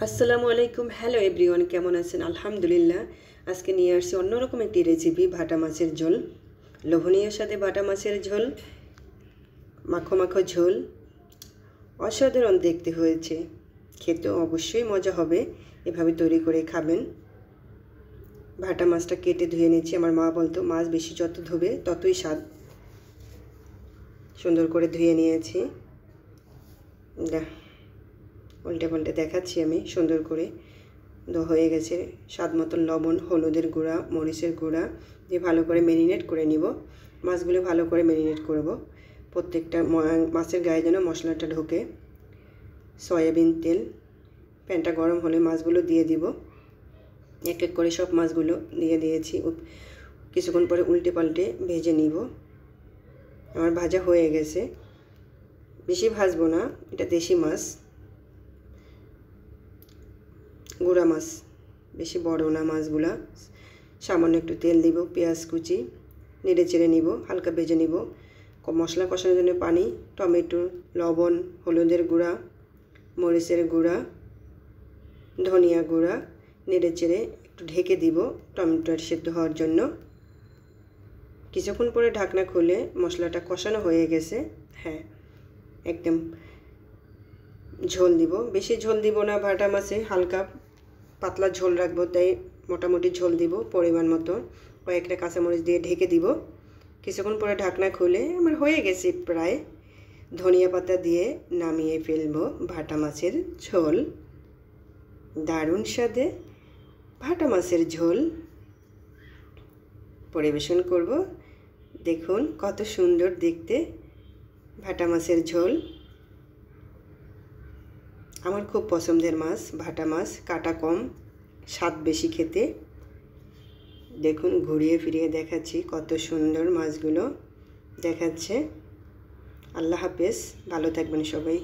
আসসালামু আলাইকুম। Hello everyone, কেমন আছেন? আলহামদুলিল্লাহ। আজকে নিয়ে আসছি অন্যরকম একটি রেসিপি, ভাটা মাছের ঝোল। লোভনীয় সাথে ভাটা মাছের ঝোল, মাখো মাখো ঝোল, অসাধারণ দেখতে হয়েছে। খেতে অবশ্যই মজা হবে, এভাবে তৈরি করে খাবেন। ভাটা মাছটা কেটে ধুয়ে নিচ্ছি। আমার মা বলতো মাছ বেশি যত ধোবে ততই স্বাদ। সুন্দর করে ধুয়ে নিয়েছি। উল্টে পাল্টে দেখাচ্ছি আমি সুন্দর করে। হয়ে গেছে। স্বাদ মতন লবণ, হলুদের গুঁড়া, মরিচের গুঁড়া দিয়ে ভালো করে ম্যারিনেট করে নিব। মাছগুলো ভালো করে ম্যারিনেট করব। প্রত্যেকটা মাছের গায়ে যেন মশলাটা ঢোকে। সয়াবিন তেল, প্যানটা গরম হলে মাছগুলো দিয়ে দিব। এক এক করে সব মাছগুলো দিয়ে দিয়েছি। কিছুক্ষণ পরে উল্টে পাল্টে ভেজে নিব। আমার ভাজা হয়ে গেছে। বেশি ভাজবো না, এটা দেশি মাছ, গুঁড়া মাছ, বেশি বড় না মাছগুলা। সামান্য একটু তেল দিব, পেঁয়াজ কুচি, নেড়ে চেড়ে নিব, হালকা ভেজে নিব। মশলা কষানোর জন্য পানি, টমেটো, লবণ, হলুদের গুঁড়া, মরিচের গুঁড়া, ধনিয়া গুঁড়া, নেড়ে চেড়ে একটু ঢেকে দিব টমেটোর সেদ্ধ হওয়ার জন্য। কিছুক্ষণ পরে ঢাকনা খুলে মশলাটা কষানো হয়ে গেছে। হ্যাঁ, একদম ঝোল দিব। বেশি ঝোল দিব না ভাটা মাছে, হালকা পাতলা ঝোল রাখবো, তাই মোটামুটি ঝোল দিব পরিমাণ মতো। কয়েকটা কাঁচামরিচ দিয়ে ঢেকে দিব। কিছুক্ষণ পরে ঢাকনা খুলে আমার হয়ে গেছে প্রায়। ধনিয়া পাতা দিয়ে নামিয়ে ফেলবো ভাটা মাছের ঝোল। দারুণ স্বাদে ভাটা মাছের ঝোল পরিবেশন করব। দেখুন কত সুন্দর দেখতে ভাটা মাছের ঝোল। আমার খুব পছন্দের মাছ ভাটা মাছ, কাটা কম, স্বাদ বেশি খেতে। দেখুন ঘুরিয়ে ফিরিয়ে দেখাচ্ছি কত সুন্দর মাছগুলো দেখাচ্ছে। আল্লাহ হাফেজ, ভালো থাকবেন সবাই।